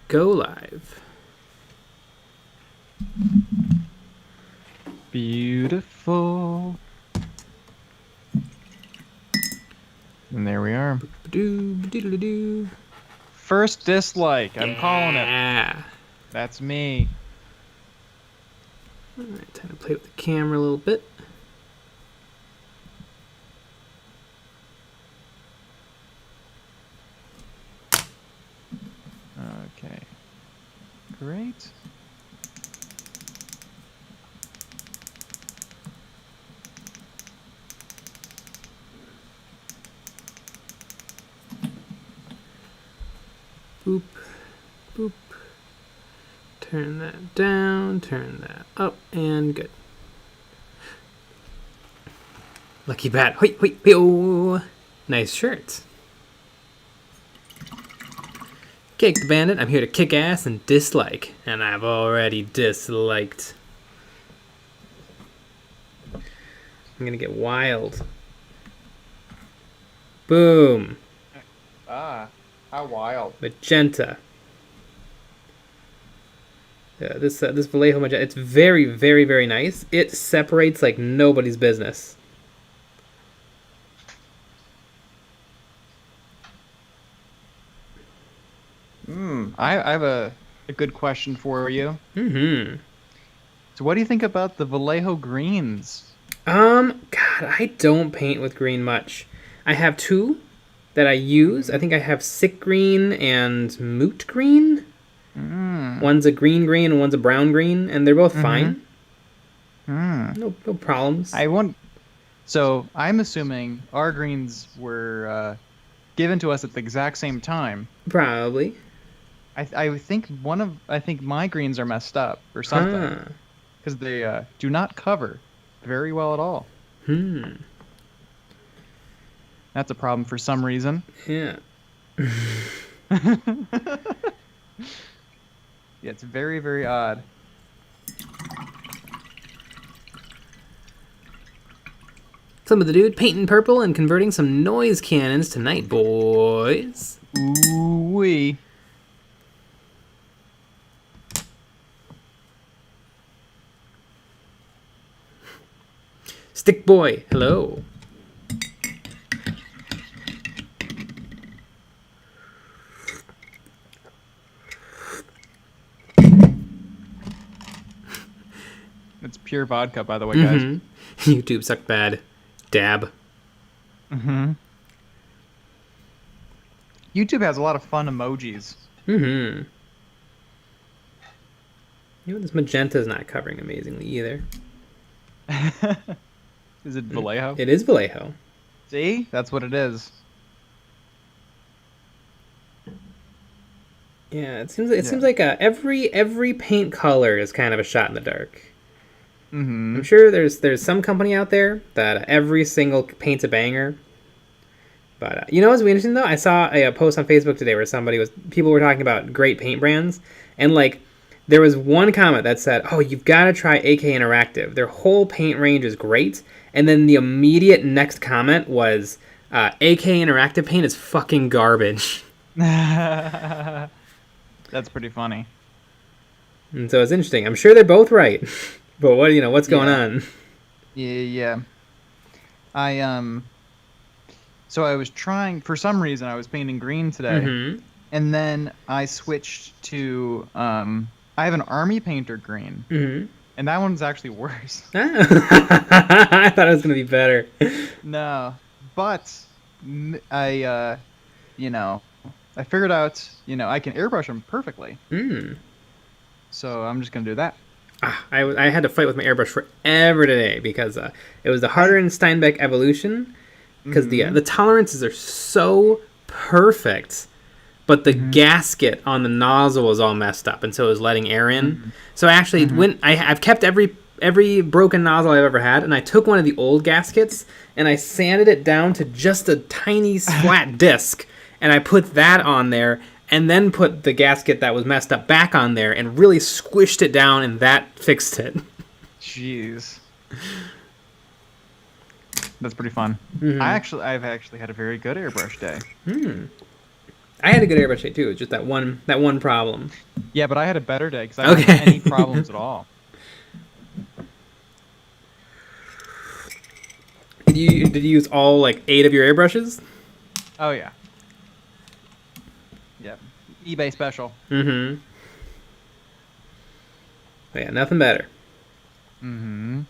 go live. Beautiful. And there we are. First dislike. I'm calling it. That's me. All right, time to play with the camera a little bit. Okay. Great. Boop, boop. Turn that down, turn that up, and good. Lucky bat. Hoi, hoi, hoi. Nice shirt. Cake the Bandit. I'm here to kick ass and dislike, and I've already disliked. I'm gonna get wild. Boom. Ah, how wild. Magenta. This Vallejo magenta, it's very, very, very nice. It separates like nobody's business. I have a good question for you. Mm-hmm. So what do you think about the Vallejo greens? God, I don't paint with green much. I have two that I use. I think I have sick green and moot green. One's a green and one's a brown green, and they're both fine. No problems. So I'm assuming our greens were given to us at the exact same time. Probably. I think my greens are messed up or something because they do not cover very well at all. That's a problem for some reason. Yeah. Yeah, it's very, very odd. Some of the dude painting purple and converting some noise cannons tonight, boys. Ooh-wee. Stick boy, hello. It's pure vodka, by the way, guys. YouTube suck bad. Dab. YouTube has a lot of fun emojis. You know, this magenta is not covering amazingly either. Is it Vallejo? It is Vallejo. See? That's what it is. Yeah, it seems like every paint color is kind of a shot in the dark. I'm sure there's some company out there that every single paint's a banger. But you know what's interesting though? I saw a post on Facebook today where people were talking about great paint brands, and like there was one comment that said, "Oh, you've got to try AK Interactive. Their whole paint range is great." And then the immediate next comment was, "AK Interactive paint is fucking garbage." That's pretty funny. And so it's interesting. I'm sure they're both right. But what's going on? Yeah. So I was trying, for some reason, I was painting green today, and then I switched to, I have an army painter green, and that one's actually worse. I thought it was gonna be better. No, but I figured out, I can airbrush them perfectly. So I'm just gonna do that. I had to fight with my airbrush forever today because it was the Harder and Steinbeck Evolution, because the tolerances are so perfect, but the gasket on the nozzle was all messed up, and so it was letting air in. So I actually I've kept every broken nozzle I've ever had, and I took one of the old gaskets and I sanded it down to just a tiny flat disc, and I put that on there. And then put the gasket that was messed up back on there and really squished it down, and that fixed it. Jeez. That's pretty fun. I've actually had a very good airbrush day. I had a good airbrush day too. It's just that one problem. Yeah, but I had a better day because I didn't have any problems at all. Did you use all like 8 of your airbrushes? Oh yeah. Yep. eBay special. Mm-hmm. Yeah, nothing better. Mm-hmm.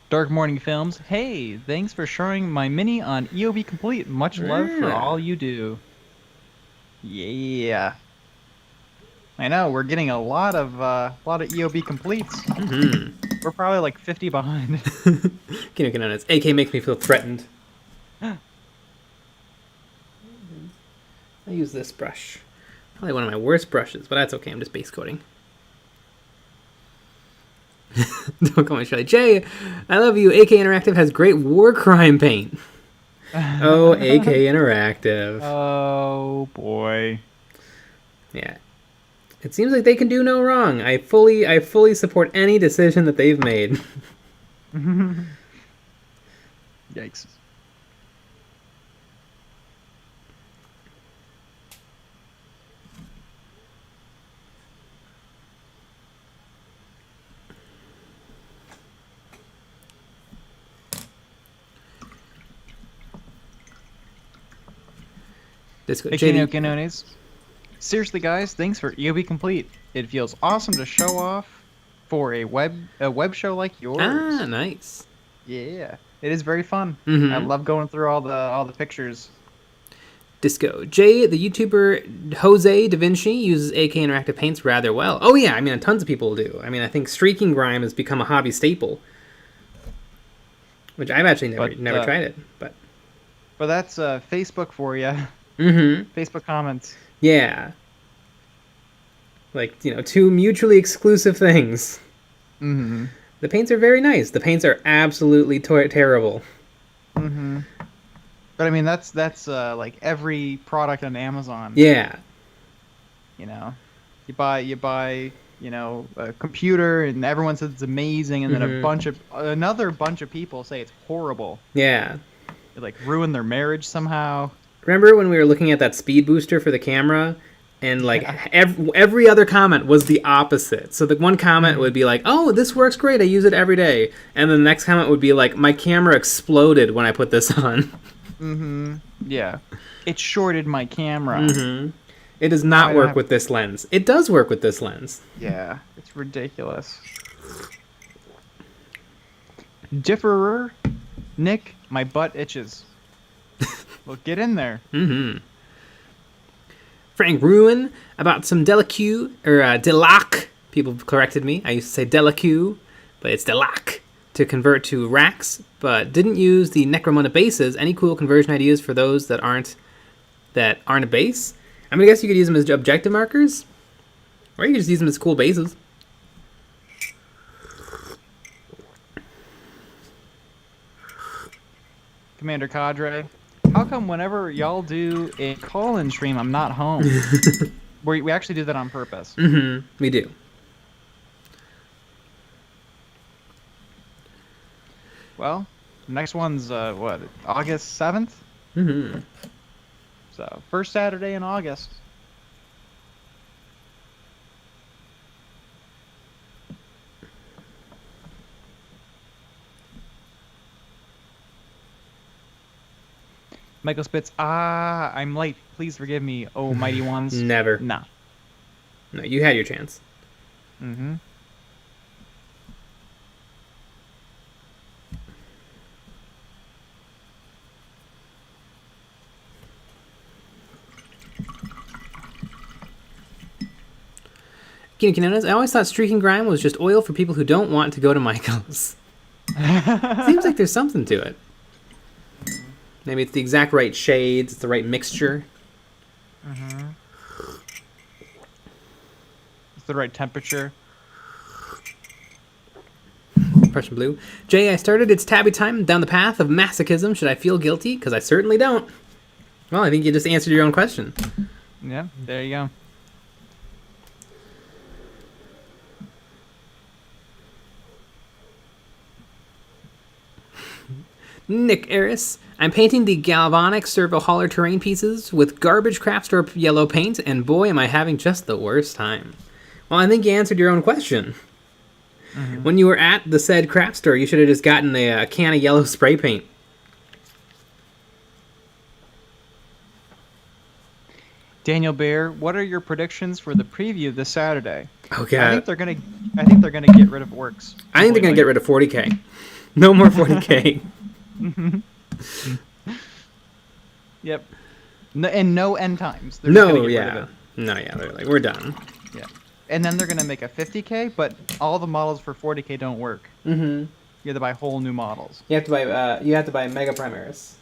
Dark Morning Films. Hey, thanks for showing my mini on EOB Complete. Much love for all you do. Yeah. I know, we're getting a lot of EOB completes. Mm-hmm. We're probably like 50 behind. Can notice. AK makes me feel threatened. I use this brush. Probably one of my worst brushes, but that's okay. I'm just base coating. Don't call me Shai. Jay, I love you. AK Interactive has great war crime paint. Oh, AK Interactive. Oh boy. Yeah. It seems like they can do no wrong. I fully support any decision that they've made. Yikes. Hey, seriously, guys, thanks for EOB Complete. It feels awesome to show off for a web show like yours. Ah, nice. Yeah, it is very fun. Mm-hmm. I love going through all the pictures. Disco. Jay, the YouTuber Jose Da Vinci, uses AK Interactive paints rather well. Oh yeah, I mean, tons of people do. I mean, I think streaking grime has become a hobby staple, which I've actually never tried it. But that's Facebook for you. Mm-hmm. Facebook comments. Yeah. Like, 2 mutually exclusive things. Mm-hmm. The paints are very nice. The paints are absolutely terrible. Mm-hmm. But I mean, that's like every product on Amazon. Yeah. You buy a computer and everyone says it's amazing, and then another bunch of people say it's horrible. Yeah. It like ruined their marriage somehow. Remember when we were looking at that speed booster for the camera, and like every other comment was the opposite. So the one comment would be like, "Oh, this works great. I use it every day," and then the next comment would be like, "My camera exploded when I put this on." Mm-hmm. Yeah, it shorted my camera. Mm-hmm. It does not work with this lens. It does work with this lens. Yeah, it's ridiculous. Differer, Nick, my butt itches. Well, get in there. Mm-hmm. Frank Ruin about some Delaque or Delac. People corrected me. I used to say Delaque, but it's Delac to convert to racks, but didn't use the Necromunda bases. Any cool conversion ideas for those that aren't a base? I mean, I guess you could use them as objective markers, or you could just use them as cool bases. Commander Cadre, how come whenever y'all do a call-in stream, I'm not home? we actually do that on purpose. Mm-hmm. We do. Well, next one's August 7th? Mm-hmm. So, first Saturday in August. Michael Spitz, I'm late. Please forgive me, oh mighty ones. Never. Nah. No, you had your chance. Mm-hmm. I always thought streaking grime was just oil for people who don't want to go to Michael's. Seems like there's something to it. Maybe it's the exact right shades, it's the right mixture. Mm-hmm. It's the right temperature. Prussian blue. Jay, I started It's Tabby Time down the path of masochism. Should I feel guilty? Because I certainly don't. Well, I think you just answered your own question. Yeah, there you go. Nick Eris, I'm painting the galvanic servo hauler terrain pieces with garbage craft store yellow paint, and boy, am I having just the worst time. Well, I think you answered your own question. Mm-hmm. When you were at the said craft store, you should have just gotten a can of yellow spray paint. Daniel Bear, what are your predictions for the preview this Saturday? Okay. I think they're gonna get rid of orcs. I think they're gonna get rid of 40k. No more 40k. Yep. No, and no end times. They're no, yeah. No, yeah. They're like, we're done. Yeah. And then they're gonna make a 50k, but all the models for 40k don't work. Mm-hmm. You have to buy whole new models. You have to buy Mega Primaris.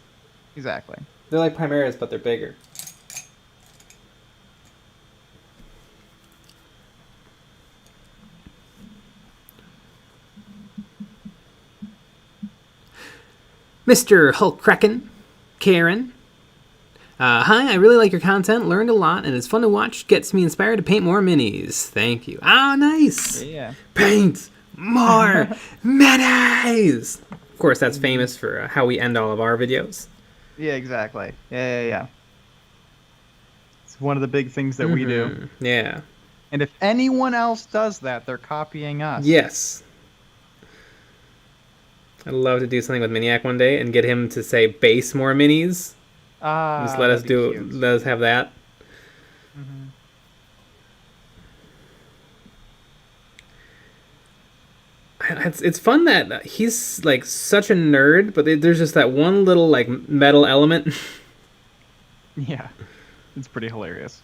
Exactly. They're like Primaris, but they're bigger. Mr. Hulk Kraken, Karen. Hi, I really like your content, learned a lot, and it's fun to watch. Gets me inspired to paint more minis. Thank you. Ah, nice. Yeah. Paint more minis. Of course, that's famous for how we end all of our videos. Yeah, exactly. Yeah. It's one of the big things that we do. Yeah. And if anyone else does that, they're copying us. Yes. I'd love to do something with Miniac one day and get him to say base more minis. Just let us have that. Mm-hmm. It's fun that he's like such a nerd, but there's just that one little like metal element. Yeah, it's pretty hilarious.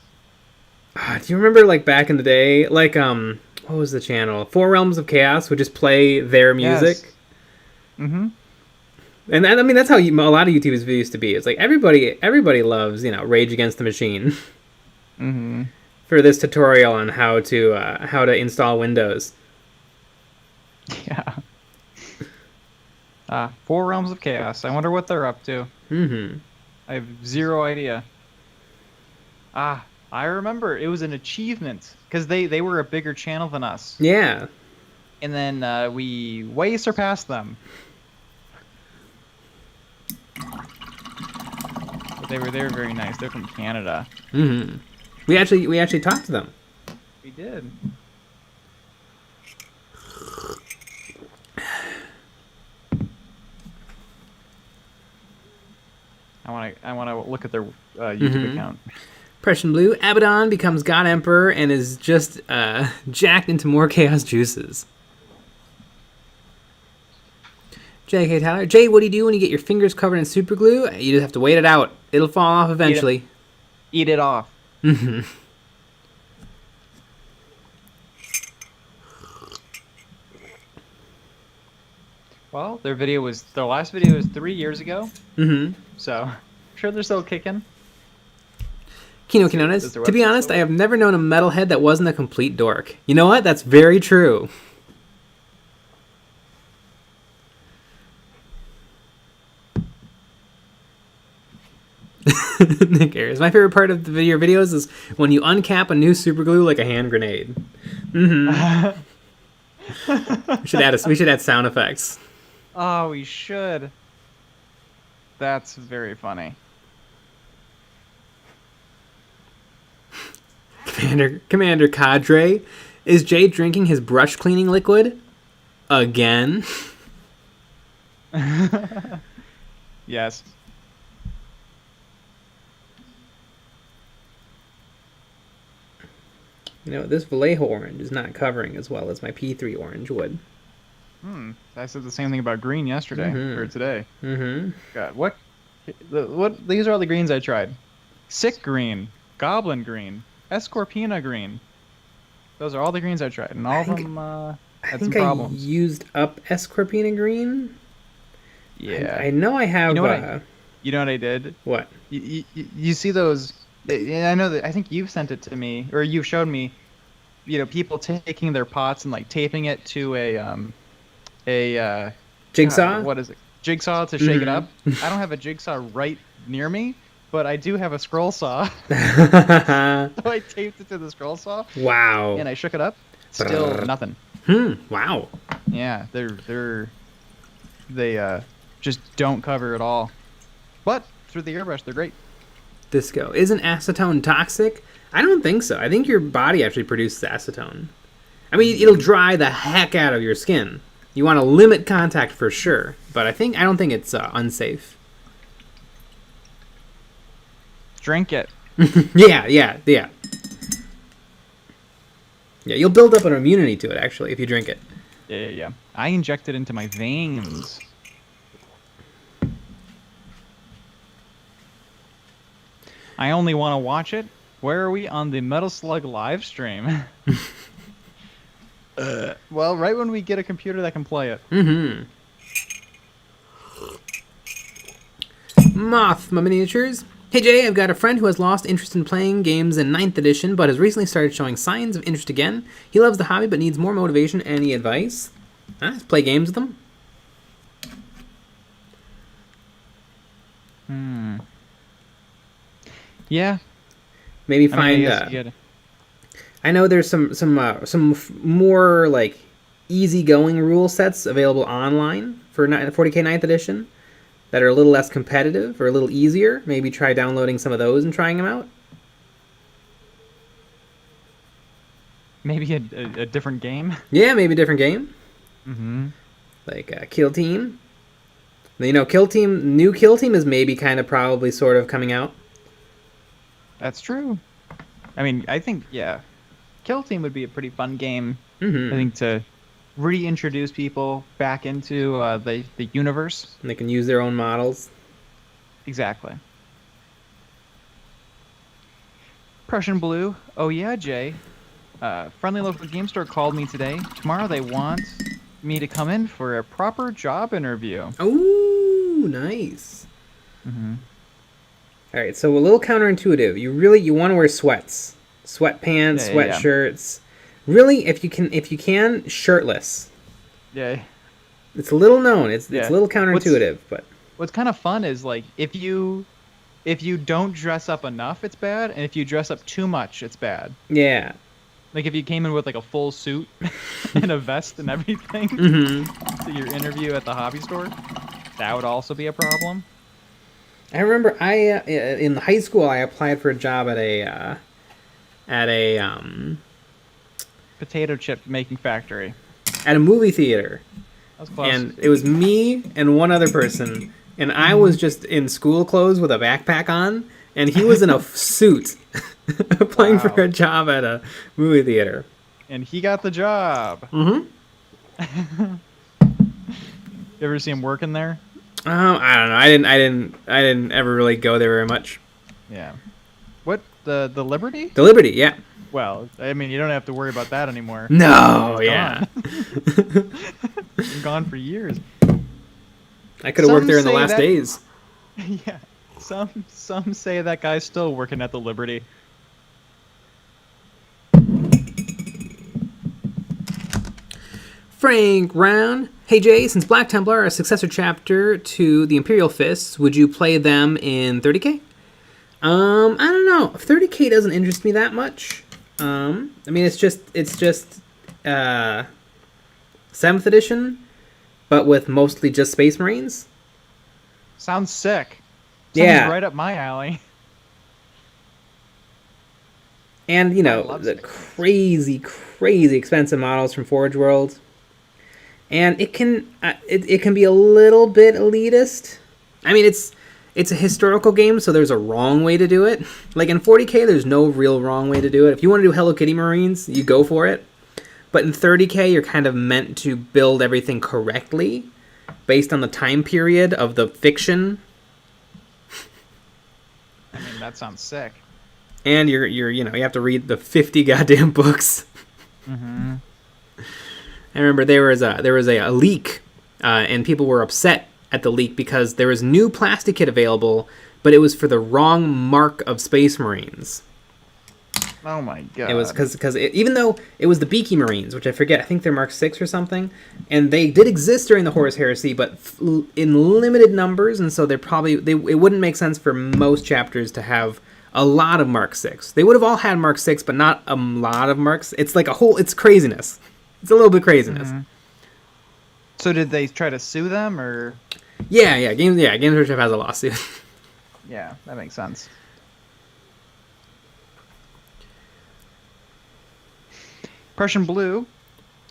Do you remember like back in the day, like what was the channel? Four Realms of Chaos would just play their music. Yes. Mm-hmm. And I mean that's how a lot of YouTubers used to be. It's like everybody loves Rage Against the Machine. Mm-hmm. For this tutorial on how to install Windows. Yeah. Four Realms of Chaos. I wonder what they're up to. Mm-hmm. I have zero idea. I remember it was an achievement because they were a bigger channel than us. Yeah. And then we way surpassed them. But they were very nice. They're from Canada. Mm-hmm. We actually talked to them. We did. I want to look at their YouTube account. Prussian Blue, Abaddon becomes God Emperor and is just jacked into more chaos juices. J.K. Tyler, Jay, what do you do when you get your fingers covered in super glue? You just have to wait it out. It'll fall off eventually. Eat it off. Mm-hmm. Well, their last video was 3 years ago. Mm-hmm. So, I'm sure they're still kicking. Kino Kinones, to be honest, I have never known a metalhead that wasn't a complete dork. You know what? That's very true. Nick Ayers, my favorite part of your videos is when you uncap a new super glue like a hand grenade. Mm-hmm. we should add sound effects. Oh, we should. That's very funny. Commander Cadre, is Jay drinking his brush cleaning liquid again? Yes. This Vallejo orange is not covering as well as my P3 orange would. I said the same thing about green yesterday or today. Mm-hmm. God, what? These are all the greens I tried. Sick green, Goblin green, Escorpina green. Those are all the greens I tried, and all of them had some problems. I used up Escorpina green. Yeah, I know I have. You know what I did? What? You see those? I know that. I think you've sent it to me, or you've showed me. People taking their pots and like taping it to a jigsaw. What is it? Jigsaw to shake it up. I don't have a jigsaw right near me, but I do have a scroll saw. So I taped it to the scroll saw. Wow. And I shook it up. Still nothing. Wow. Yeah, they just don't cover at all. But through the airbrush, they're great. Disco. Isn't acetone toxic? I don't think so. I think your body actually produces acetone. I mean, it'll dry the heck out of your skin. You want to limit contact for sure, but I don't think it's unsafe. Drink it. Yeah. Yeah, you'll build up an immunity to it, actually, if you drink it. Yeah. I inject it into my veins. I only want to watch it. Where are we on the Metal Slug live stream? Well, right when we get a computer that can play it. Mm-hmm. Mothma Miniatures. Hey Jay, I've got a friend who has lost interest in playing games in 9th edition, but has recently started showing signs of interest again. He loves the hobby, but needs more motivation. Any advice? Let's play games with him. Yeah. Maybe find. I know there's some more like easygoing rule sets available online for 40k 9th edition that are a little less competitive or a little easier. Maybe try downloading some of those and trying them out. Maybe a different game. Yeah, maybe a different game. Mm-hmm. Like Kill Team. You know, new Kill Team is maybe kind of probably sort of coming out. That's true. I mean, I think, yeah, Kill Team would be a pretty fun game. Mm-hmm. I think to reintroduce people back into the universe. And they can use their own models. Exactly. Prussian Blue. Oh yeah, Jay. Friendly local game store called me today. Tomorrow they want me to come in for a proper job interview. Oh, nice. Mm-hmm. All right, so a little counterintuitive. You want to wear sweats, sweatpants, sweatshirts. Really, if you can, shirtless. Yeah. It's a little known. It's a little counterintuitive, but what's kind of fun is like if you don't dress up enough, it's bad, and if you dress up too much, it's bad. Yeah. Like if you came in with like a full suit and a vest and everything to your interview at the hobby store, that would also be a problem. I remember in high school I applied for a job at a potato chip making factory. At a movie theater. That was close. And it was me and one other person, and I was just in school clothes with a backpack on, and he was in a suit applying for a job at a movie theater. And he got the job. Mm-hmm. You ever see him working there? I don't know. I didn't ever really go there very much. Yeah. What, the Liberty? The Liberty, yeah. Well, I mean, you don't have to worry about that anymore. No, yeah. Been gone for years. I could have worked there in the last days. Yeah. Some say that guy's still working at the Liberty. Frank Round. Hey Jay, since Black Templar are a successor chapter to the Imperial Fists, would you play them in 30k? I don't know. 30k doesn't interest me that much. I mean, it's just 7th edition, but with mostly just Space Marines. Sounds sick. Sounds right up my alley. And, you know, the crazy expensive models from Forge World. And it can be a little bit elitist. I mean, it's a historical game, so there's a wrong way to do it. Like in 40k, there's no real wrong way to do it. If you want to do Hello Kitty Marines, you go for it. But in 30k, you're kind of meant to build everything correctly based on the time period of the fiction. I mean, that sounds sick. And you have to read the 50 goddamn books. Mm-hmm. I remember there was a leak, and people were upset at the leak because there was new plastic kit available, but it was for the wrong mark of Space Marines. Oh my god! It was because even though it was the Beaky Marines, which I think they're Mark 6 or something, and they did exist during the Horus Heresy, but in limited numbers, and so it wouldn't make sense for most chapters to have a lot of Mark 6. They would have all had Mark 6, but not a lot of Marks. It's like it's craziness. It's a little bit craziness. Mm-hmm. So did they try to sue them, or? Yeah. Games Workshop has a lawsuit. Yeah, that makes sense. Prussian Blue.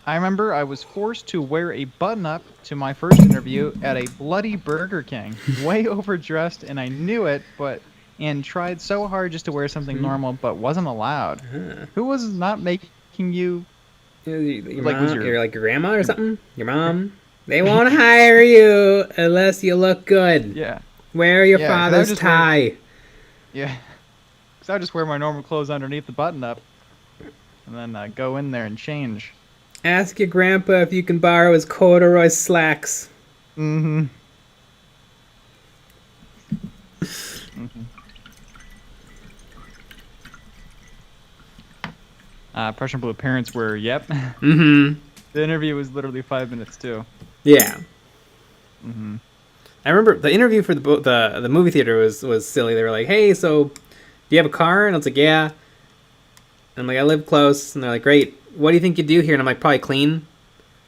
I remember I was forced to wear a button-up to my first interview at a bloody Burger King. Way overdressed, and I knew it, and tried so hard just to wear something normal, but wasn't allowed. Who was not making you... Your like, mom, was your grandma or something? Your mom? They won't hire you unless you look good. Yeah. Wear your father's tie. Yeah. Because I would just wear my normal clothes underneath the button-up, and then go in there and change. Ask your grandpa if you can borrow his corduroy slacks. Mm-hmm. Prussian Blue parents were, yep. Mm-hmm. The interview was literally 5 minutes, too. Yeah. Mm-hmm. I remember the interview for the movie theater was silly. They were like, hey, so do you have a car? And I was like, yeah. And I'm like, I live close. And they're like, great. What do you think you do here? And I'm like, probably clean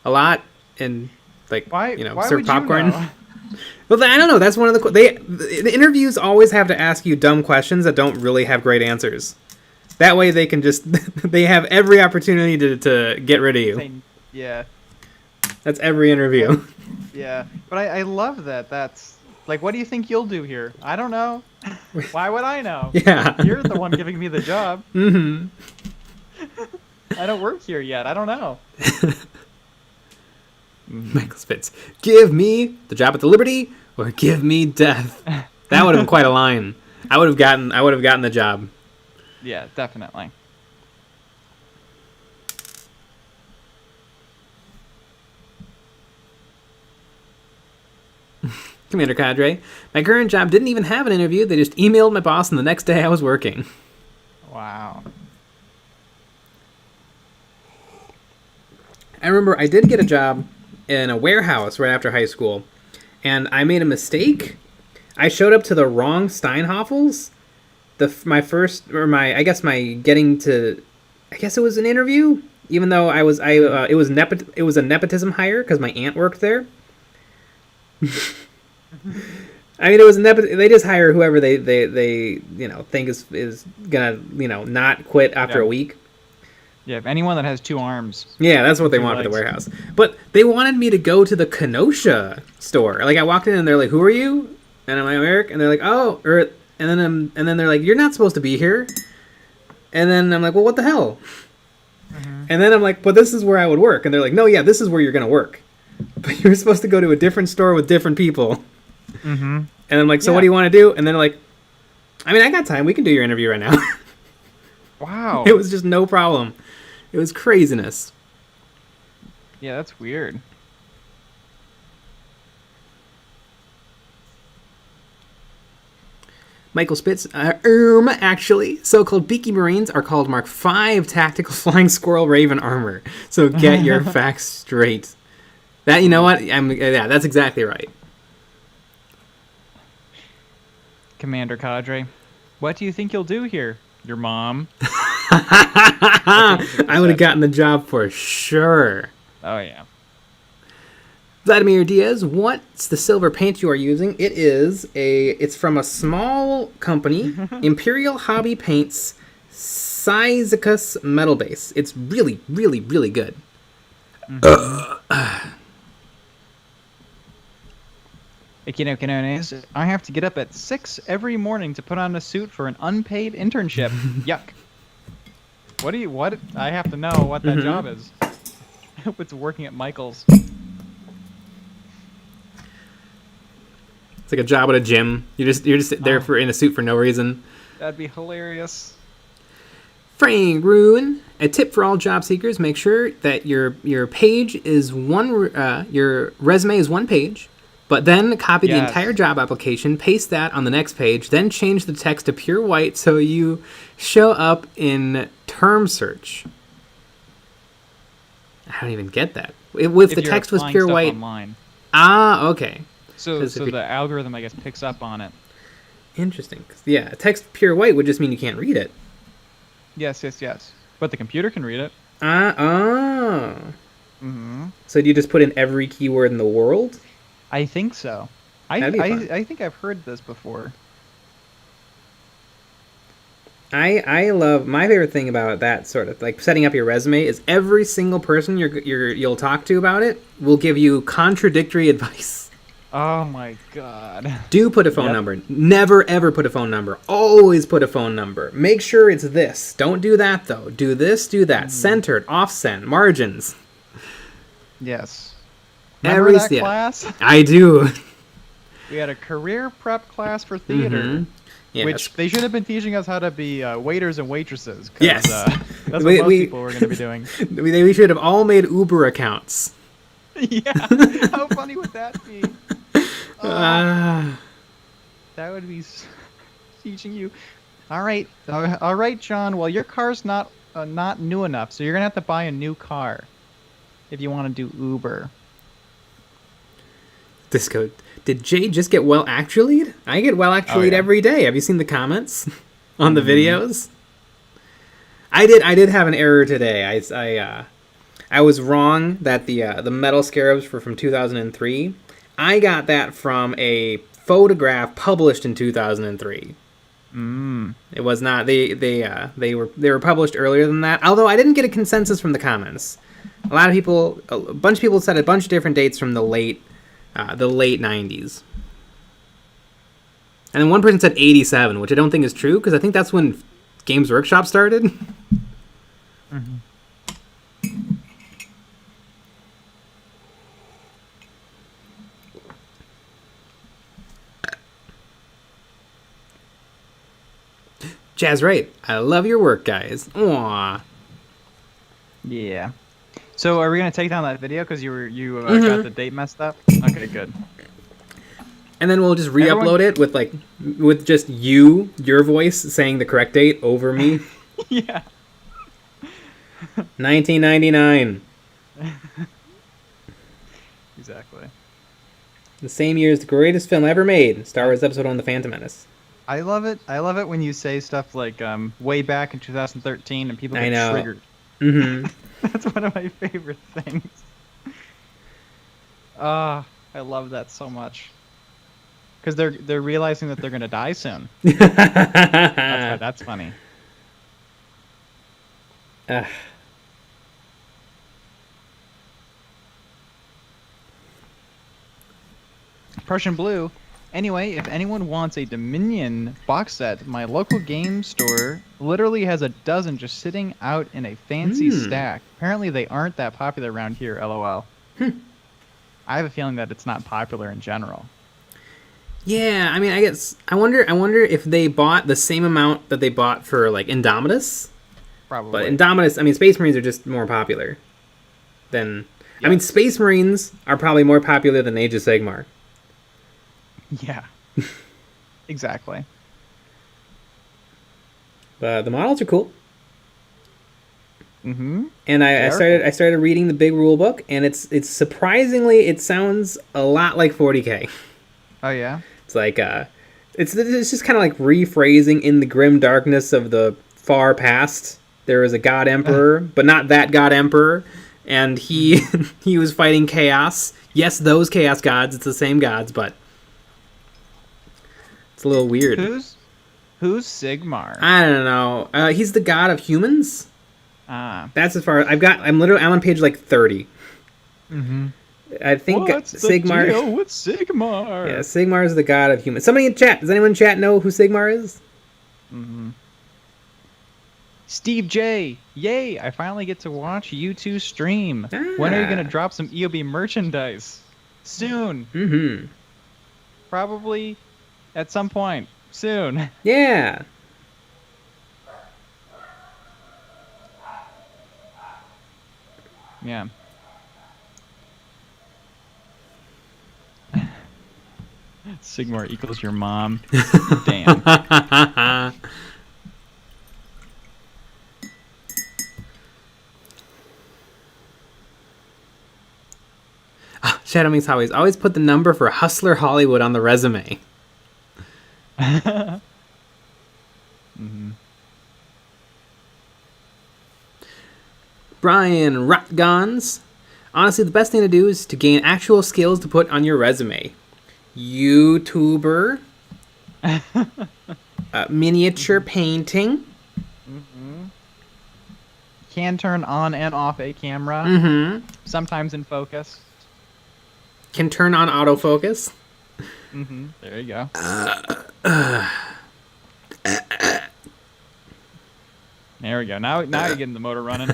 a lot and like, why serve popcorn. You know? Well, I don't know. That's one of the interviews always have to ask you dumb questions that don't really have great answers. That way they can just they have every opportunity to get rid of you. Yeah. That's every interview. Yeah, but I love that. That's like, what do you think you'll do here? I don't know. Why would I know? Yeah. You're the one giving me the job. Mm-hmm. I don't work here yet. I don't know. Michael Spitz, give me the job at the Liberty or give me death. That would have been quite a line. I would have gotten the job. Yeah, definitely. Commander Cadre, my current job didn't even have an interview. They just emailed my boss, and the next day I was working. Wow. I remember I did get a job in a warehouse right after high school, and I made a mistake. I showed up to the wrong Steinhoffels. I guess it was an interview, even though it was a nepotism hire because my aunt worked there. I mean, it was they just hire whoever they think is gonna not quit after a week. Yeah, anyone that has two arms. Yeah, that's what they want for the warehouse. But they wanted me to go to the Kenosha store. Like, I walked in and they're like, "Who are you?" And I'm like, "I'm Eric." And they're like, "Oh," and then they're like, "You're not supposed to be here." And then I'm like, "Well, what the hell?" Mm-hmm. And then I'm like, "But this is where I would work." And they're like, "No, yeah, this is where you're gonna work. But you're supposed to go to a different store with different people." Mm-hmm. And I'm like, "So what do you want to do?" And they're like, "I mean, I got time. We can do your interview right now." Wow. It was just no problem. It was craziness. Yeah, that's weird. Michael Spitz, actually, so-called Beaky Marines are called Mark V Tactical Flying Squirrel Raven Armor. So get your facts straight. That, you know what? Yeah, that's exactly right. Commander Cadre, what do you think you'll do here? Your mom? I would have gotten the job for sure. Oh, yeah. Vladimir Diaz, what's the silver paint you are using? It's from a small company, Imperial Hobby Paints Cyzicus Metal Base. It's really, really, really good. Equinoquinones, I have to get up at 6 every morning to put on a suit for an unpaid internship. Yuck. What? I have to know what that job is. I hope it's working at Michael's. It's like a job at a gym. You're just there in a suit for no reason. That'd be hilarious. Frank Ruin, a tip for all job seekers: make sure that your page is your resume is one page, but then copy the entire job application, paste that on the next page, then change the text to pure white so you show up in term search. I don't even get that. If the text was pure white. Online. Ah, okay. So the algorithm, I guess, picks up on it. Interesting. Yeah, text pure white would just mean you can't read it. Yes. But the computer can read it. Mm-hmm. So do you just put in every keyword in the world? I think so. I think I've heard this before. I love my favorite thing about that sort of like setting up your resume is every single person you'll talk to about it will give you contradictory advice. Oh my god. Do put a phone number. Never ever put a phone number. Always put a phone number. Make sure it's this. Don't do that though. Do this, do that. Centered, offset, margins. Yes. Remember that yeah. class? I do. We had a career prep class for theater. Yes. Which they should have been teaching us how to be waiters and waitresses. Yes. That's what most people were going to be doing. We should have all made Uber accounts. Yeah. How funny would that be? That would be teaching you. All right, John. Well, your car's not new enough, so you're gonna have to buy a new car if you want to do Uber. Disco. Did Jay just get well actually'd? I get well actually'd every day. Have you seen the comments on the videos? I did have an error today. I was wrong that the metal scarabs were from 2003. I got that from a photograph published in 2003. It was not. They were published earlier than that. Although I didn't get a consensus from the comments. A bunch of people said a bunch of different dates from the late 90s. And then one person said 87, which I don't think is true because I think that's when Games Workshop started. Jazz, right. I love your work, guys. Aww. Yeah. So are we gonna take down that video because you got the date messed up? Okay, good. And then we'll just re-upload it with just your voice saying the correct date over me. Yeah. 1999. Exactly. The same year as the greatest film ever made, Star Wars Episode 1: The Phantom Menace. I love it. I love it when you say stuff like way back in 2013 and people get triggered. That's one of my favorite things. I love that so much. Because they're realizing that they're gonna die soon. That's funny. Prussian Blue. Anyway, if anyone wants a Dominion box set, my local game store literally has a dozen just sitting out in a fancy stack. Apparently they aren't that popular around here, LOL. I have a feeling that it's not popular in general. Yeah, I mean, I wonder if they bought the same amount that they bought for like Indomitus. Probably. But Indomitus, I mean, Space Marines are just more popular than. Yep. I mean, Space Marines are probably more popular than Age of Sigmar. Yeah. Exactly. The models are cool. Mm-hmm. And I started reading the big rule book, and it's surprisingly it sounds a lot like 40k. Oh yeah. It's like it's just kind of like rephrasing in the grim darkness of the far past. There was a god emperor, but not that god emperor, and he was fighting chaos. Yes, those chaos gods. It's the same gods, but it's a little weird. Who's Sigmar? I don't know. He's the god of humans. That's as far as I'm on page like 30. Mm-hmm. I think What's Sigmar. The deal with Sigmar? Yeah, Sigmar is the god of humans. Somebody in chat. Does anyone in chat know who Sigmar is? Mm-hmm. Steve J. Yay! I finally get to watch you two stream. When are you gonna drop some EOB merchandise? Soon. Mm-hmm. Probably at some point soon. Yeah. Yeah. Sigmar equals your mom. Damn. Shadow Means always put the number for Hustler Hollywood on the resume. Mm-hmm. Brian Rotgons. Honestly, the best thing to do is to gain actual skills to put on your resume. YouTuber. Miniature painting. can turn on and off a camera. Mm-hmm. Sometimes in focus. Can turn on autofocus. Mm-hmm. There you go. There we go. Now you're getting the motor running.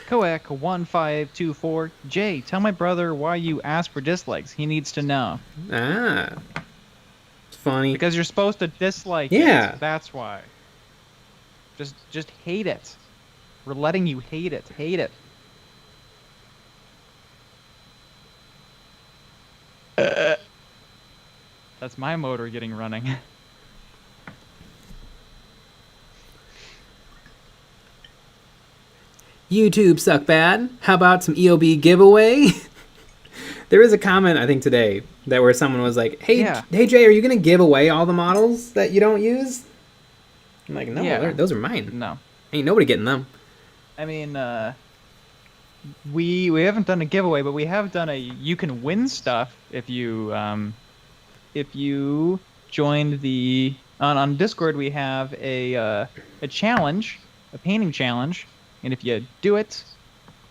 Coac 1524. Jay, tell my brother why you asked for dislikes. He needs to know. Ah. It's funny. Because you're supposed to dislike Yeah. it. That's why. Just hate it. We're letting you hate it. Hate it. That's my motor getting running. YouTube suck bad. How about some EOB giveaway? There is a comment I think today that where someone was like, "Hey, Yeah. hey Jay, are you gonna give away all the models that you don't use?" I'm like, "No, Yeah. those are mine. No. Ain't nobody getting them." I mean, we haven't done a giveaway, but we have done you can win stuff if you joined the on Discord. We have a challenge, a painting challenge, and if you do it,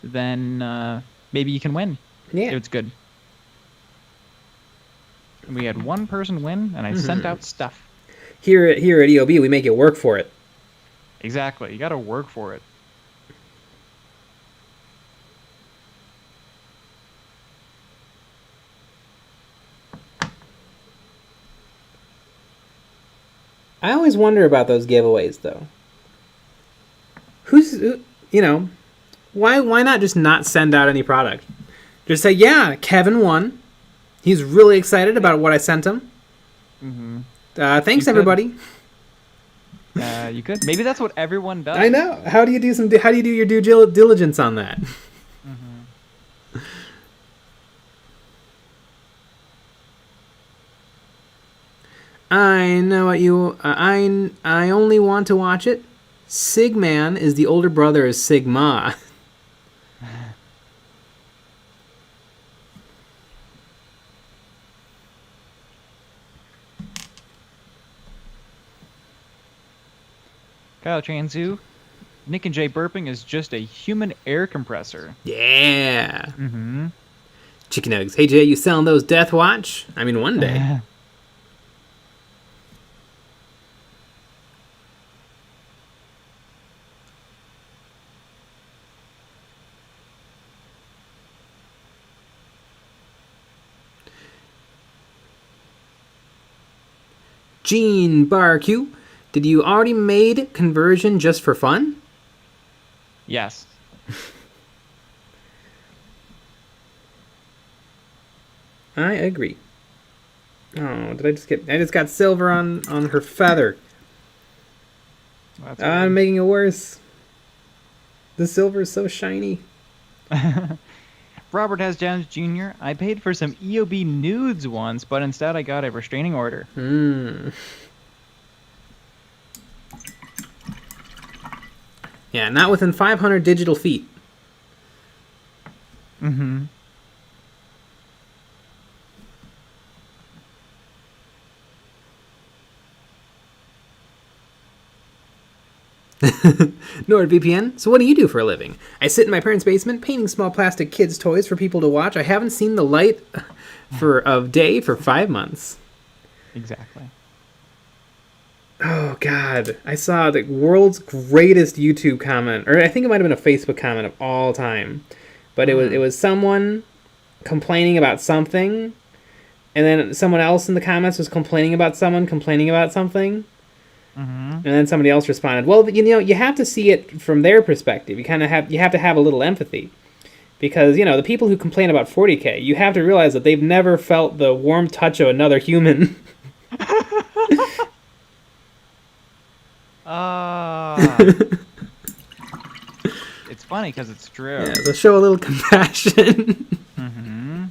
then maybe you can win. Yeah, It's good. And we had one person win, and I sent out stuff. Here at EOB, we make it work for it. Exactly, you got to work for it. I always wonder about those giveaways, though. Why not just not send out any product? Just say, yeah, Kevin won. He's really excited about what I sent him. Mm-hmm. Thanks, everybody. You could. Maybe that's what everyone does. I know. How do you do your due diligence on that? Mm-hmm. I know what you. I only want to watch it. Sigman is the older brother of Sigma. Kyle Chanzu, Nick and Jay burping is just a human air compressor. Yeah. Mm-hmm. Chicken eggs. Hey Jay, you selling those Death Watch? I mean, one day. Gene Barq, did you already made conversion just for fun? Yes. I agree. Oh, did I just got silver on her feather. That's I'm making it worse. The silver is so shiny. Robert Has Jones Jr. I paid for some EOB nudes once, but instead I got a restraining order. Yeah, not within 500 digital feet. Mm-hmm. NordVPN. So what do you do for a living? I sit in my parents' basement painting small plastic kids' toys for people to watch. I haven't seen the light of day for 5 months. Exactly. Oh, God. I saw the world's greatest YouTube comment, or I think it might have been a Facebook comment of all time. But it was someone complaining about something, and then someone else in the comments was complaining about someone complaining about something. Mm-hmm. And then somebody else responded, well, you have to see it from their perspective. You have to have a little empathy. Because, the people who complain about 40k, you have to realize that they've never felt the warm touch of another human. It's funny because it's true. Yeah, so show a little compassion. Mm-hmm.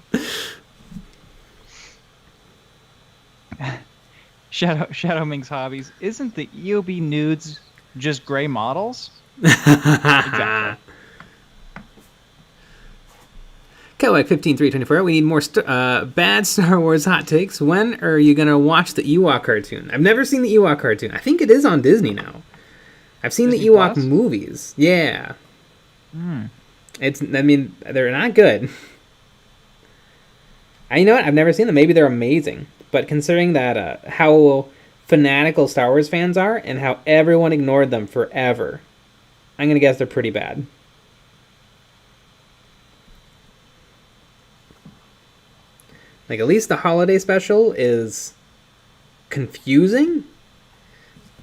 Shadow Ming's hobbies. Isn't the EOB nudes just gray models? Exactly. Kowak 15324. We need more bad Star Wars hot takes. When are you gonna watch the Ewok cartoon? I've never seen the Ewok cartoon. I think it is on Disney now. I've seen Disney the Ewok Plus? movies. Yeah. Hmm. I mean, they're not good. You know what? I've never seen them. Maybe they're amazing. But considering that how fanatical Star Wars fans are and how everyone ignored them forever, I'm going to guess they're pretty bad. Like, at least the holiday special is confusing.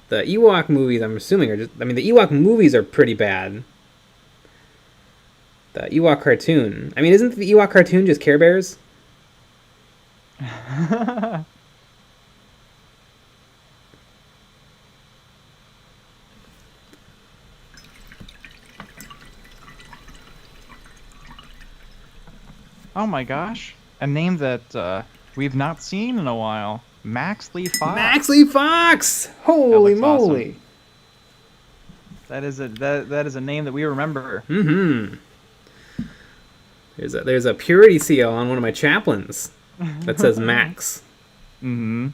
The Ewok movies, I'm assuming, are just... I mean, the Ewok movies are pretty bad. The Ewok cartoon... I mean, isn't the Ewok cartoon just Care Bears? Oh my gosh. A name that we've not seen in a while. Maxley Fox. Maxley Fox! Holy looks moly! awesome. That is a name that we remember. Mm-hmm. There's a purity seal on one of my chaplains that says Max. Mm-hmm.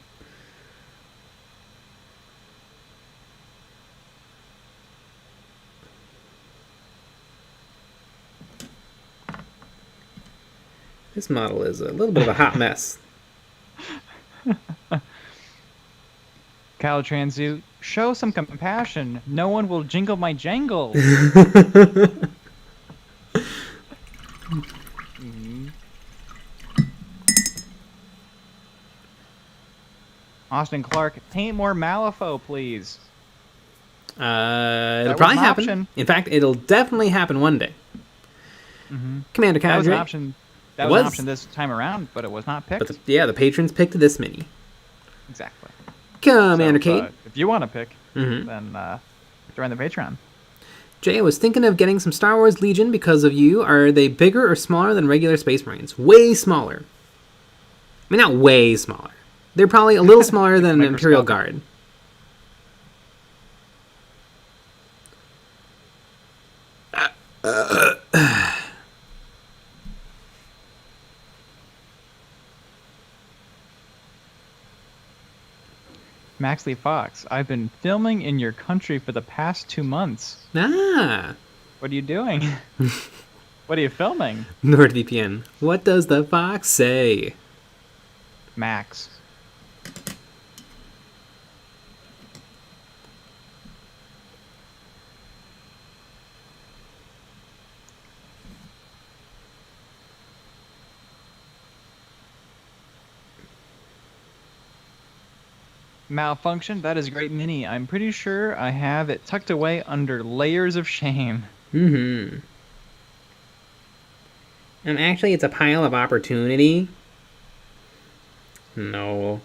This model is a little bit of a hot mess. Kyle Transu, show some compassion. No one will jingle my jangles. Mhm. Austin Clark, paint more Malifaux, please. It'll was probably an happen. option. In fact, it'll definitely happen one day. Mm-hmm. Commander That was an Cadre. option. That It was an was. option this time around, but it was not picked. But the patrons picked this mini. Exactly. Commander So, Cade. if you want to pick, Mm-hmm. then join the Patreon. Jay, I was thinking of getting some Star Wars Legion because of you. Are they bigger or smaller than regular Space Marines? Way smaller. I mean, not way smaller. They're probably a little smaller than an Imperial Guard. Maxley Fox, I've been filming in your country for the past 2 months. Ah, What are you doing? What are you filming? NordVPN. What does the fox say? Max. Malfunction? That is a great mini. I'm pretty sure I have it tucked away under layers of shame. Mm-hmm. And actually, it's a pile of opportunity. No.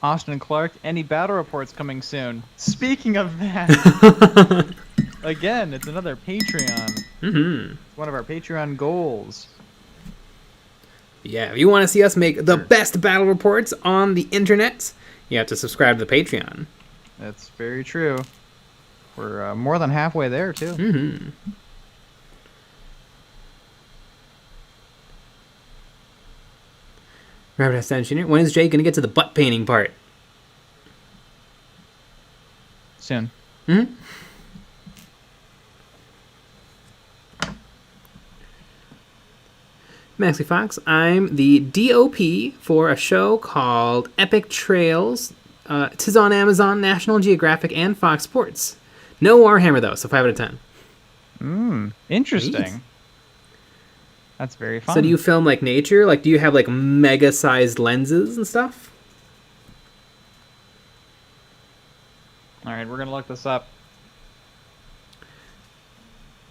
Austin Clark, any battle reports coming soon? Speaking of that, again, it's another Patreon. Mm-hmm. It's one of our Patreon goals. Yeah, if you want to see us make the best battle reports on the internet, you have to subscribe to the Patreon. That's very true. We're more than halfway there, too. Mm-hmm. Robert S. Engineer, when is Jay going to get to the butt painting part? Soon. Mm-hmm. Maxie Fox, I'm the DOP for a show called Epic Trails. Tis on Amazon, National Geographic, and Fox Sports. No Warhammer, though, so 5 out of 10. Interesting. Neat. That's very fun. So do you film, like, nature? Like, do you have, like, mega-sized lenses and stuff? Alright, we're going to look this up.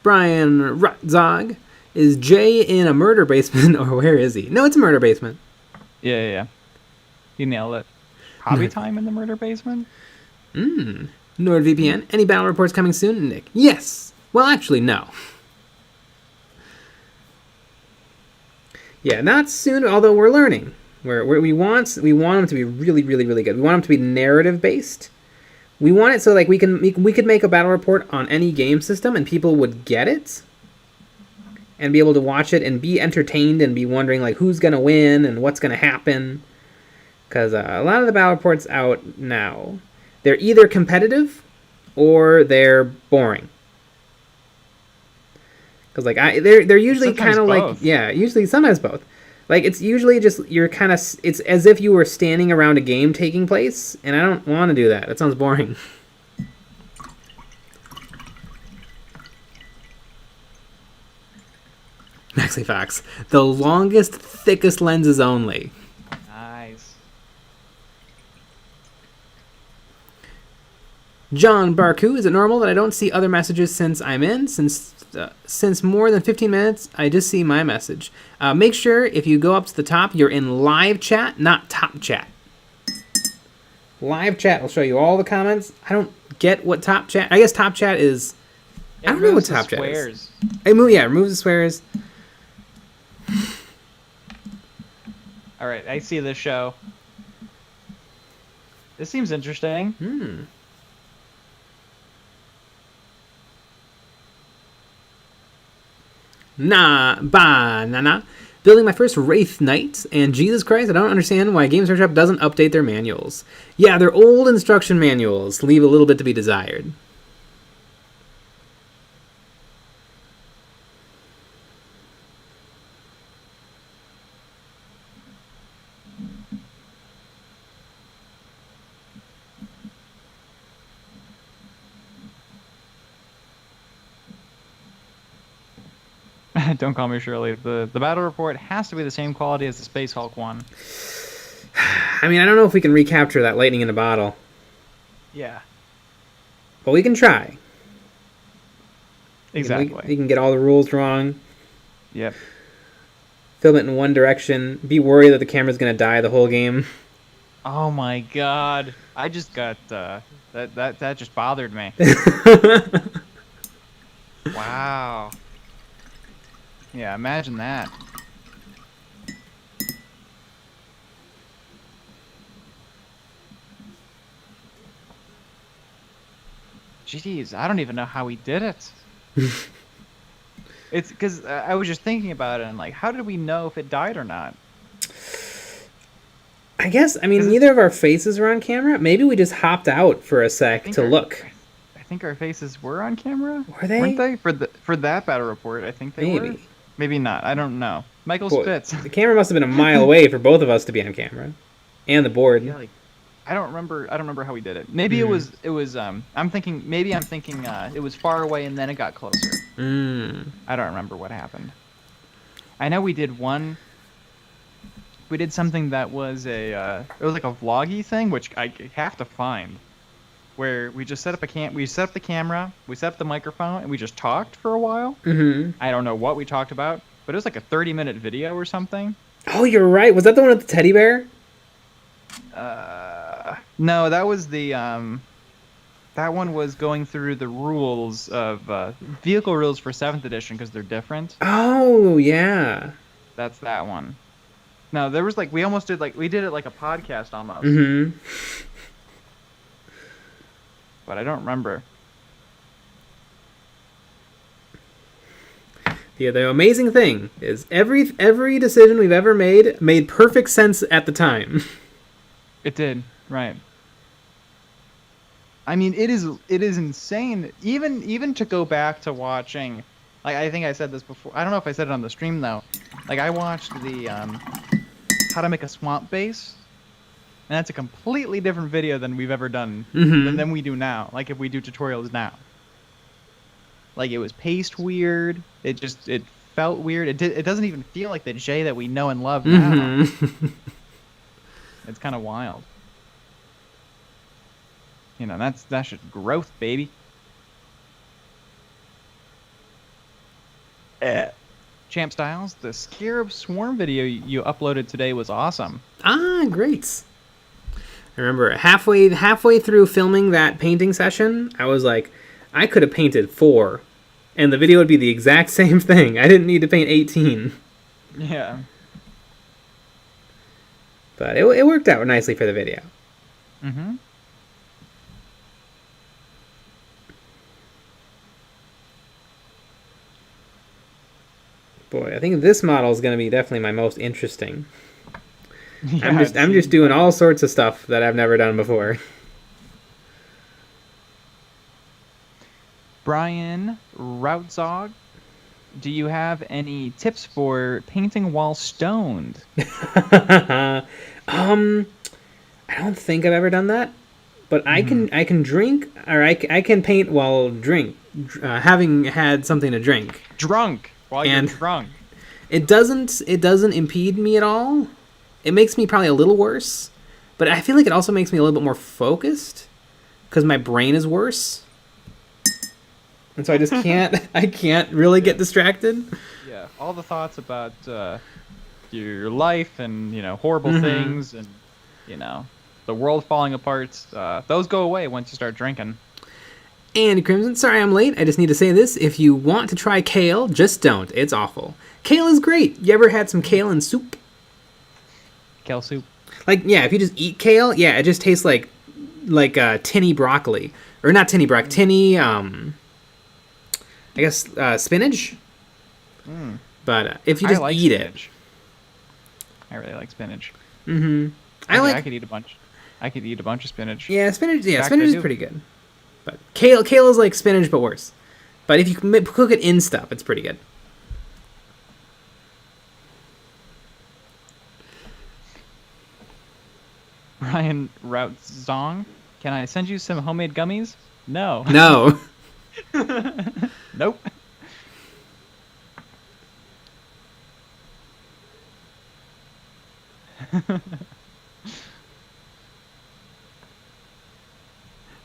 Brian Rutzog, is Jay in a murder basement, or where is he? No, it's a murder basement. Yeah. You nailed it. Hobby time in the murder basement? NordVPN, any battle reports coming soon, Nick? Yes. Well, actually, no. Yeah, not soon, although we're learning. Where we want them to be really, really, really good. We want them to be narrative based. We want it so like we could make a battle report on any game system and people would get it and be able to watch it and be entertained and be wondering like who's gonna win and what's gonna happen. Because a lot of the battle reports out now, they're either competitive or they're boring. Because like they're usually kind of like usually sometimes both. Like it's usually just it's as if you were standing around a game taking place, and I don't want to do that. That sounds boring. Maxley Fox, the longest, thickest lenses only. Nice. John Barku, is it normal that I don't see other messages since I'm in? Since more than 15 minutes, I just see my message. Make sure if you go up to the top, you're in live chat, not top chat. Live chat will show you all the comments. I don't get what top chat... I guess top chat is... I don't know what top chat is. Remove the swears. All right, I see this show. This seems interesting. Banana. Building my first Wraith Knight, and Jesus Christ, I don't understand why Games Workshop doesn't update their manuals. Yeah, their old instruction manuals leave a little bit to be desired. Don't call me Shirley. The battle report has to be the same quality as the Space Hulk one. I mean, I don't know if we can recapture that lightning in a bottle. Yeah. But we can try. Exactly. We can get all the rules wrong. Yep. Film it in one direction. Be worried that the camera's going to die the whole game. Oh my god. I just got... that just bothered me. Wow. Yeah, imagine that. Jeez, I don't even know how he did it. It's because I was just thinking about it and like, how did we know if it died or not? I guess, I mean, neither of our faces were on camera. Maybe we just hopped out for a sec to look. I think our faces were on camera. Were they? Weren't they? For that battle report, I think they were. Maybe not. I don't know. Michael Spitz. The camera must have been a mile away for both of us to be on camera, and the board. Yeah, like, I don't remember how we did it. Maybe it was. I'm thinking. Maybe I'm thinking. It was far away and then it got closer. I don't remember what happened. I know we did one. We did something that was it was like a vloggy thing, which I have to find. Where we just set up we set up the camera, we set up the microphone, and we just talked for a while. I don't know what we talked about, but it was like a 30-minute video or something. Oh, you're right. Was that the one with the teddy bear? No, that was the that one was going through the rules of vehicle rules for 7th edition because they're different. Oh, yeah. That's that one. No, there was like we did it like a podcast almost. But I don't remember. Yeah, the amazing thing is every decision we've ever made perfect sense at the time. It did, right. I mean, it is insane. Even to go back to watching, like I think I said this before. I don't know if I said it on the stream though. Like I watched the how to make a swamp base. And that's a completely different video than we've ever done than we do now. Like if we do tutorials now. Like it was paced weird. It felt weird. It doesn't even feel like the Jay that we know and love now. It's kind of wild. You know, that's just growth, baby. Champ Styles, the Scarab Swarm video you uploaded today was awesome. Ah, great. I remember halfway through filming that painting session, I was like, I could have painted 4, and the video would be the exact same thing. I didn't need to paint 18. Yeah. But it worked out nicely for the video. Mm-hmm. Boy, I think this model is going to be definitely my most interesting. Yeah, I'm just doing all sorts of stuff that I've never done before. Brian Rautzog, do you have any tips for painting while stoned? I don't think I've ever done that, but I can drink, or I can paint while having had something to drink. Drunk while you're drunk. It doesn't impede me at all. It makes me probably a little worse, but I feel like it also makes me a little bit more focused because my brain is worse. And so I just can't really get distracted. Yeah, all the thoughts about your life and, horrible things and, the world falling apart, those go away once you start drinking. Andy Crimson, sorry I'm late. I just need to say this. If you want to try kale, just don't. It's awful. Kale is great. You ever had some kale in soup? Kale soup? Like, yeah, if you just eat kale, yeah, it just tastes like tinny broccoli. Or not tinny broccoli, tinny, I guess, spinach? But if you just eat spinach. I really like spinach. Mm-hmm. I could eat a bunch. I could eat a bunch of spinach. Yeah, spinach is pretty good. But kale is like spinach, but worse. But if you cook it in stuff, it's pretty good. Ryan Rautzong, can I send you some homemade gummies? No. No. Nope.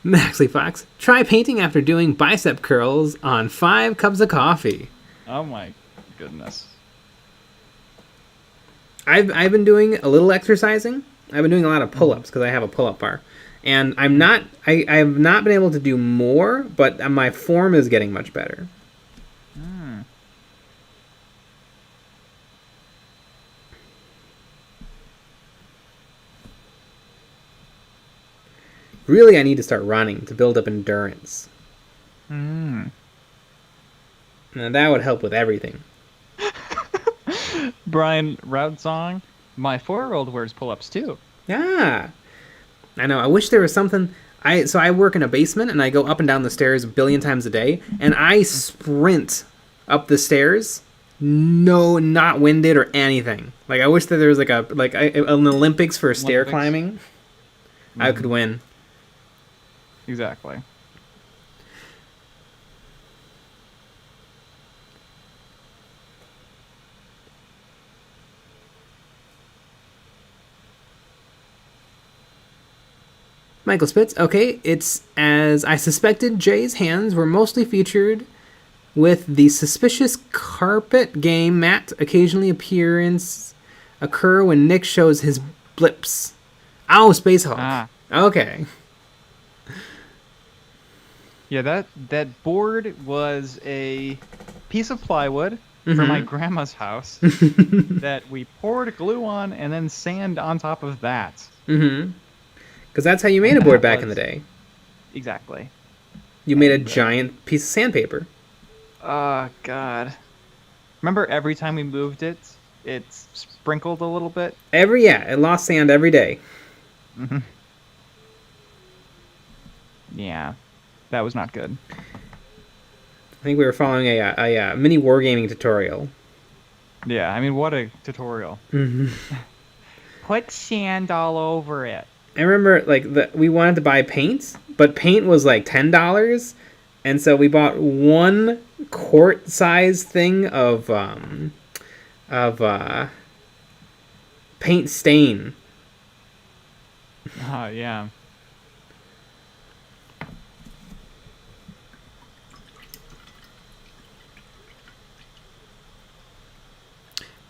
Maxley Fox, try painting after doing bicep curls on 5 cups of coffee. Oh my goodness. I've been doing a little exercising. I've been doing a lot of pull-ups because I have a pull-up bar. And I have not been able to do more, but my form is getting much better. Really, I need to start running to build up endurance. And that would help with everything. Brian Rautzong, my 4-year-old wears pull-ups too. Yeah. I know. I wish there was something. So I work in a basement, and I go up and down the stairs a billion times a day, and I sprint up the stairs. No, not winded or anything. Like, I wish that there was an Olympics for stair climbing. I could win. Exactly. Michael Spitz, okay, it's as I suspected, Jay's hands were mostly featured with the suspicious carpet game mat occasionally occur when Nick shows his blips. Oh, Space Hulk. Okay. Yeah, that board was a piece of plywood from my grandma's house that we poured glue on and then sand on top of that. Mm-hmm. Because that's how you made a board back in the day. Exactly. You made a giant piece of sandpaper. Oh, God. Remember every time we moved it, it sprinkled a little bit? It lost sand every day. Mm-hmm. Yeah, that was not good. I think we were following a mini wargaming tutorial. Yeah, I mean, what a tutorial. Mm-hmm. Put sand all over it. I remember, we wanted to buy paint, but paint was like $10, and so we bought 1 quart-size thing of paint stain. Oh, yeah.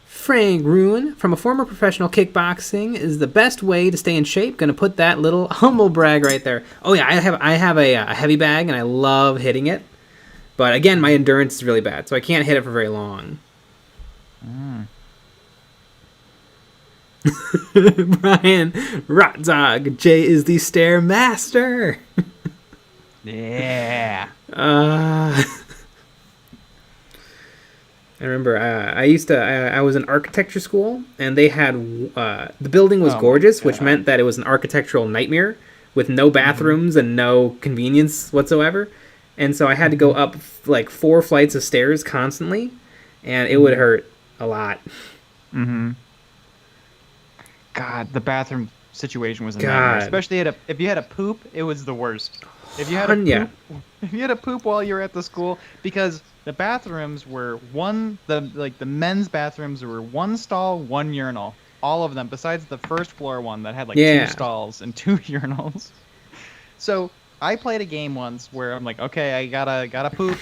Frank Ruin, from a former professional kickboxing, is the best way to stay in shape. Gonna put that little humble brag right there. Oh yeah, I have a heavy bag and I love hitting it, but again, my endurance is really bad, so I can't hit it for very long. Brian Rotzog, Jay is the stair master. Yeah. I remember I was in architecture school, and they had the building was gorgeous, which meant that it was an architectural nightmare with no bathrooms and no convenience whatsoever. And so I had to go up like 4 flights of stairs constantly, and it would hurt a lot. Mm-hmm. God, the bathroom situation was a nightmare. Especially if you had a poop, it was the worst. If you had a poop while you were at the school, because the bathrooms were the men's bathrooms were 1 stall, 1 urinal, all of them, besides the first floor one that had like 2 stalls and 2 urinals. So I played a game once where I'm like, okay, I gotta poop.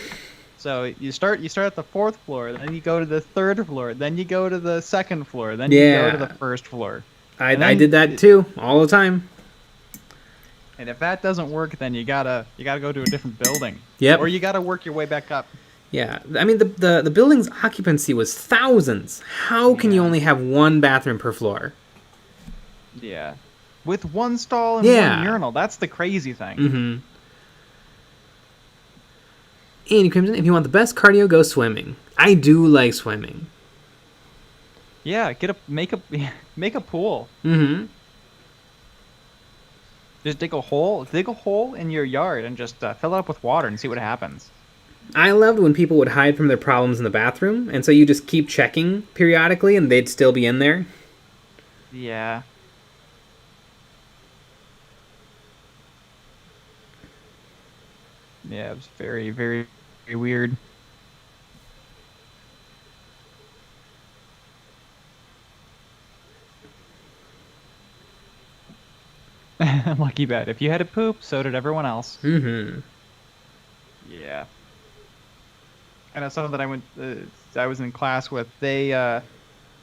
So you start at the 4th floor, then you go to the 3rd floor, then you go to the 2nd floor, then you go to the 1st floor. I did that too all the time. And if that doesn't work, then you gotta go to a different building. Yep. Or you gotta work your way back up. Yeah, I mean the building's occupancy was thousands. How can you only have 1 bathroom per floor? Yeah, with 1 stall and 1 urinal. That's the crazy thing. Mm-hmm. Andy Crimson, if you want the best cardio, go swimming. I do like swimming. Yeah, make a pool. Mm-hmm. Just dig a hole in your yard and just fill it up with water and see what happens. I loved when people would hide from their problems in the bathroom, and so you just keep checking periodically, and they'd still be in there. Yeah. Yeah, it was very, very, very weird. Lucky bet. If you had to poop, so did everyone else. Mm-hmm. Yeah. I know someone that I was in class with. They had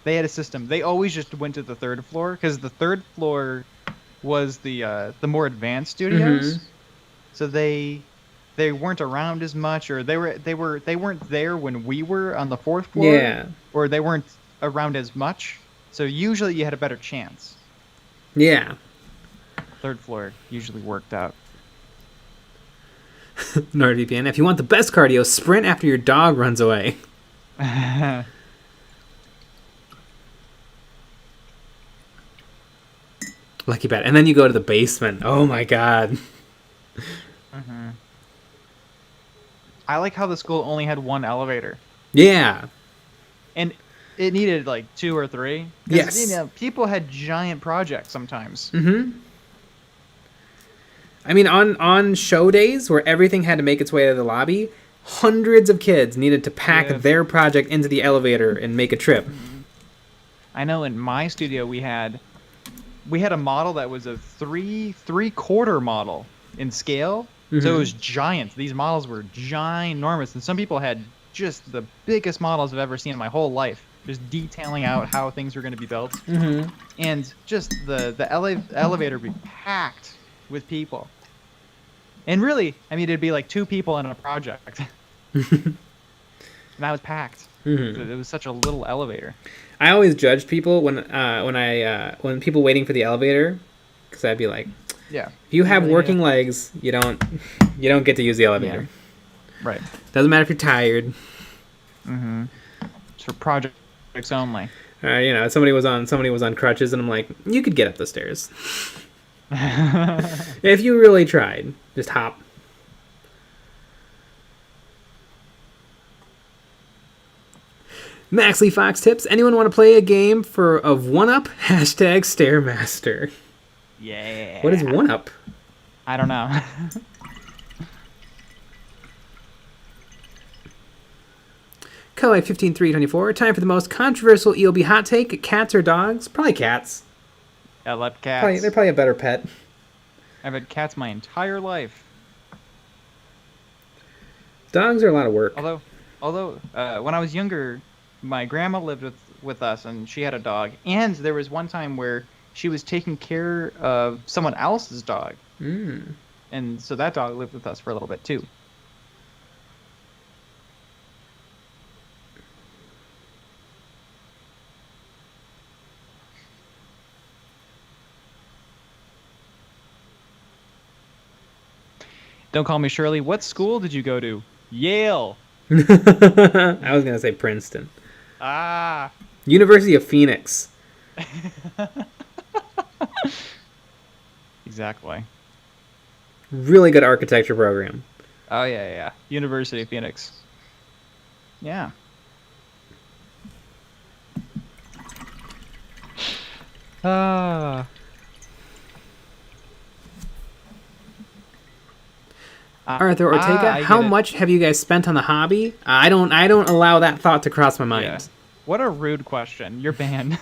a system. They always just went to the 3rd floor because the 3rd floor was the more advanced studios. Mm-hmm. So they weren't around as much, or they weren't there when we were on the 4th floor. Yeah. Or they weren't around as much. So usually you had a better chance. Yeah. 3rd floor usually worked out. NordVPN, if you want the best cardio, sprint after your dog runs away. Lucky bet. And then you go to the basement. Oh my god. Mm-hmm. I like how the school only had 1 elevator. Yeah. And it needed like 2 or 3. Yes. You know, people had giant projects sometimes. Mm-hmm. I mean, on show days where everything had to make its way to the lobby, hundreds of kids needed to pack their project into the elevator and make a trip. I know in my studio we had a model that was a 3/4 model in scale. Mm-hmm. So it was giant. These models were ginormous, and some people had just the biggest models I've ever seen in my whole life, just detailing out how things were going to be built. Mm-hmm. And just the elevator would be packed with people. And really, I mean, it'd be like 2 people in a project. And that was packed. Mm-hmm. It was such a little elevator. I always judged people when people waiting for the elevator, because I'd be like, yeah, if you have working legs, you don't get to use the elevator. Yeah. Right. Doesn't matter if you're tired. Mm-hmm. It's for projects only. Somebody was on crutches, and I'm like, you could get up the stairs. If you really tried, just hop. Maxley Fox tips. Anyone want to play a game of 1-up? #Stairmaster. Yeah. What is 1-up? I don't know. Koei 15324. Time for the most controversial EOB hot take. Cats or dogs? Probably cats. I love cats. They're probably a better pet. I've had cats my entire life. Dogs are a lot of work. Although, when I was younger, my grandma lived with us, and she had a dog. And there was one time where she was taking care of someone else's dog. Mm. And so that dog lived with us for a little bit, too. Don't call me Shirley. What school did you go to? Yale. I was gonna say Princeton. Ah. University of Phoenix. Exactly. Really good architecture program. Oh yeah. University of Phoenix. Yeah. Arthur Ortega, how much have you guys spent on the hobby? I don't allow that thought to cross my mind. Yeah. What a rude question. You're banned.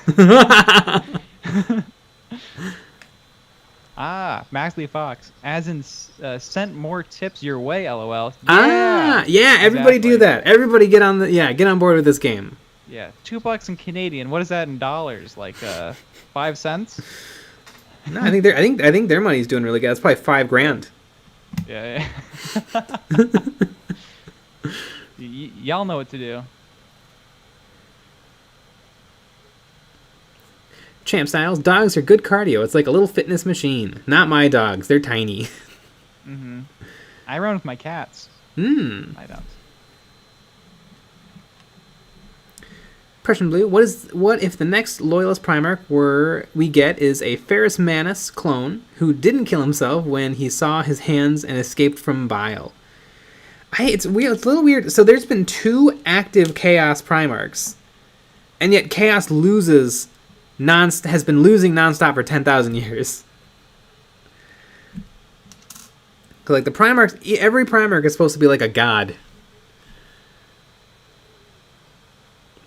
Maxley Fox, as in sent more tips your way, LOL. Yeah, everybody do that. Everybody get on board with this game. Yeah, $2 in Canadian. What is that in dollars? Like 5 cents? No, I think their money's doing really good. It's probably $5,000. Yeah. Y'all know what to do. Champ Styles, dogs are good cardio. It's like a little fitness machine. Not my dogs. They're tiny. Mm-hmm. I run with my cats. My dogs. Prussian Blue, what if the next Loyalist Primarch we get is a Ferrus Manus clone who didn't kill himself when he saw his hands and escaped from bile? It's weird. It's a little weird. So there's been 2 active Chaos Primarchs, and yet Chaos has been losing nonstop for 10,000 years. Like the Primarchs, every Primarch is supposed to be like a god.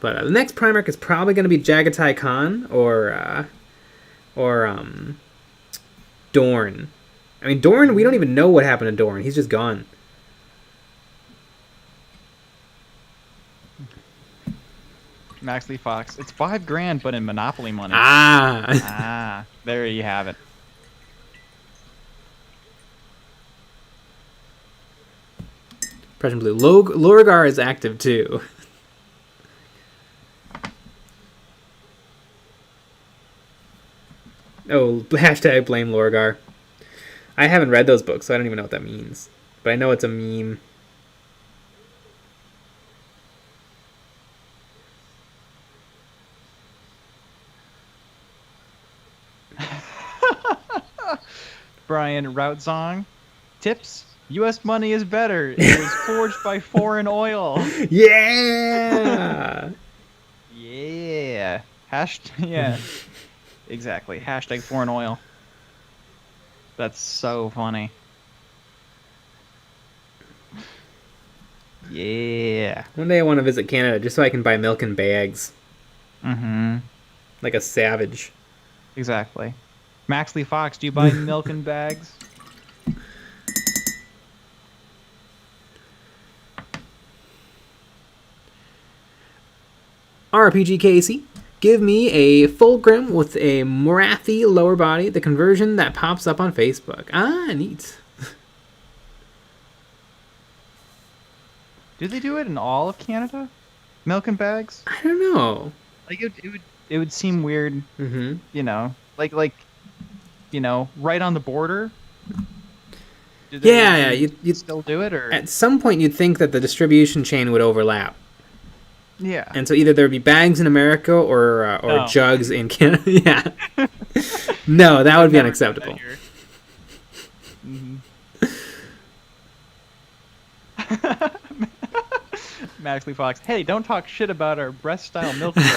But the next Primarch is probably going to be Jagatai Khan or Dorn. I mean, Dorn, we don't even know what happened to Dorn. He's just gone. Maxley Fox. It's $5,000, but in Monopoly money. There you have it. Prussian Blue. Lorgar is active too. Oh, hashtag blame Lorgar. I haven't read those books, so I don't even know what that means. But I know it's a meme. Brian Routzong. Tips. U.S. money is better. It was forged by foreign oil. Yeah! Yeah. Yeah. Exactly. Hashtag foreign oil. That's so funny. Yeah. One day I want to visit Canada just so I can buy milk in bags. Mm-hmm. Like a savage. Exactly. Maxley Fox, do you buy milk in bags? RPG Casey. Give me a Fulgrim with a Morathi lower body, the conversion that pops up on Facebook. Neat. Do they do it in all of Canada? Milk in bags? I don't know. Like it would seem weird. Mm-hmm. You know, like right on the border. Yeah. You'd still do it, or at some point you'd think that the distribution chain would overlap. Yeah. And so either there'd be bags in America or jugs in Canada. Yeah. No, that would be unacceptable. Mm-hmm. Maxley Fox, hey, don't talk shit about our breast-style milk jugs.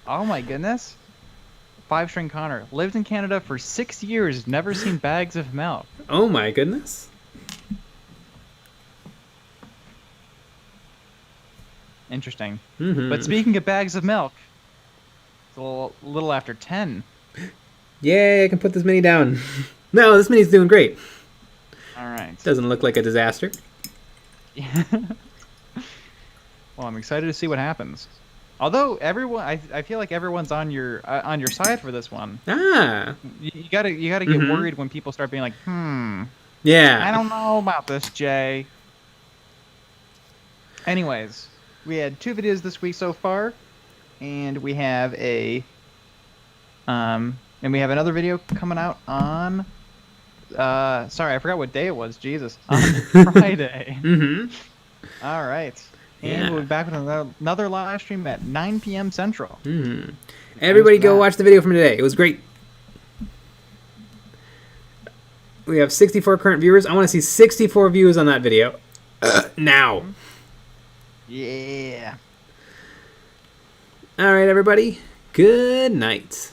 Oh my goodness. 5-string Connor lived in Canada for 6 years, never seen bags of milk. Oh my goodness. Interesting. Mm-hmm. But speaking of bags of milk, it's a little after 10. Yay, I can put this mini down. No, this mini's doing great. All right. Doesn't look like a disaster. Yeah. Well, I'm excited to see what happens. Although everyone, I feel like everyone's on your side for this one. You gotta get worried when people start being like, Yeah. I don't know about this, Jay. Anyways, we had 2 videos this week so far, and we have a And we have another video coming out on... sorry, I forgot what day it was. Jesus. On Friday. All right. And we'll be back with another live stream at 9 p.m. Central. Everybody go watch the video from today. It was great. We have 64 current viewers. I want to see 64 views on that video. Now. Yeah. All right, everybody. Good night.